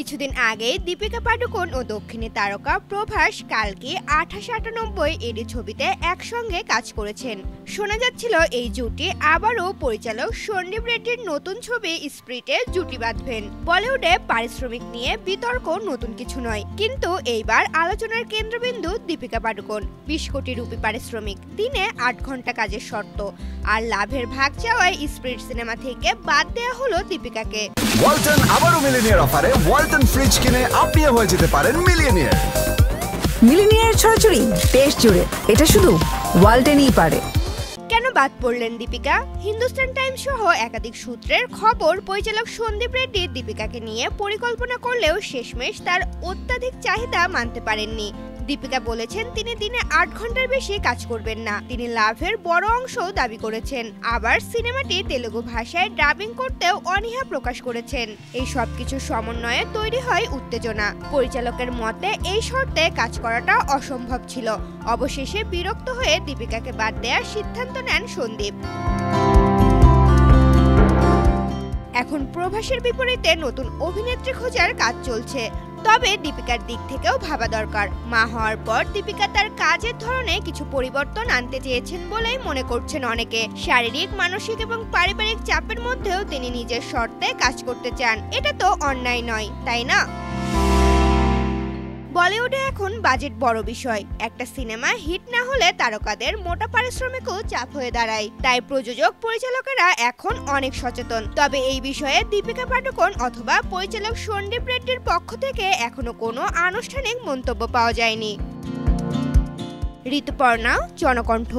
কিছুদিন আগে দীপিকা পাডুকোন ও দক্ষিণী তারকা প্রভাস কালকে 2898 এডি ছবিতে একসঙ্গে কাজ করেছেন। শোনা যাচ্ছিল এই জুটি আবারও পরিচালক সন্দীপ রেড্ডির নতুন ছবি স্প্রিটে জুটি বাঁধবেন। বলিউডে পারিশ্রমিক নিয়ে বিতর্ক নতুন কিছু নয়, কিন্তু এইবার আলোচনার কেন্দ্রবিন্দু দীপিকা পাডুকোন। 20 কোটি রুপি পারিশ্রমিক, দিনে 8 ঘন্টা কাজের শর্ত আর লাভের ভাগ চাওয়ায় স্প্রিট সিনেমা থেকে বাদ দেওয়া হলো দীপিকাকে। ওয়ালটন আবারও মিলিনিয়ার অফারে ওয়ালটন ফ্রিজ কিনে আপনিও হয়ে যেতে পারেন মিলিয়নিয়ার। মিলিনিয়ার ছড়াছড়ি দেশ জুড়ে, এটা শুধু ওয়ালটনই পারে। কেন বাদ পড়লেন দীপিকা? হিন্দুস্তান টাইমস সহ একাধিক সূত্রের খবর, পরিচালক সন্দীপ রেড্ডি দীপিকাকে নিয়ে পরিকল্পনা করলেও শেষমেশ তার অত্যাধিক চাহিদা মানতে পারেননি। দীপিকা বলেছেন তিনি দিনে 8 ঘন্টার বেশি কাজ করবেন না। তিনি লাভের বড় অংশও দাবি করেছেন। আবার সিনেমাটি তেলুগু ভাষায় ডাবিং করতেও অনীহা প্রকাশ করেছেন। এই সবকিছুর সমন্বয়ে তৈরি হয় উত্তেজনা। পরিচালকের মতে এই শর্তে কাজ করাটা অসম্ভব ছিল। অবশেষে বিরক্ত হয়ে দীপিকাকে বাদ দেওয়ার সিদ্ধান্ত নেন সন্দীপ। এখন প্রভাসের বিপরীতে নতুন অভিনেত্রী খোঁজার কাজ চলছে। তবে দীপিকার দিক থেকেও ভাবা দরকার। মা হওয়ার পর দীপিকা তার কাজের ধরনে কিছু পরিবর্তন আনতে চেয়েছেন বলেই মনে করছেন অনেকে। শারীরিক, মানসিক এবং পারিবারিক চাপের মধ্যেও তিনি নিজের শর্তে কাজ করতে চান। এটা তো অন্যায় নয়, তাই না? বলিউডে এখন বাজেট বড় বিষয়। একটা সিনেমা হিট না হলে তারকাদের মোটা পারিশ্রমিকও চাপ হয়ে দাঁড়ায়। তাই প্রযোজক পরিচালকেরা এখন অনেক সচেতন। তবে এই বিষয়ে দীপিকা পাডুকোন অথবা পরিচালক সন্দীপ রেড্ডির পক্ষ থেকে এখনো কোনো আনুষ্ঠানিক মন্তব্য পাওয়া যায়নি। ঋতুপর্ণা, জনকণ্ঠ।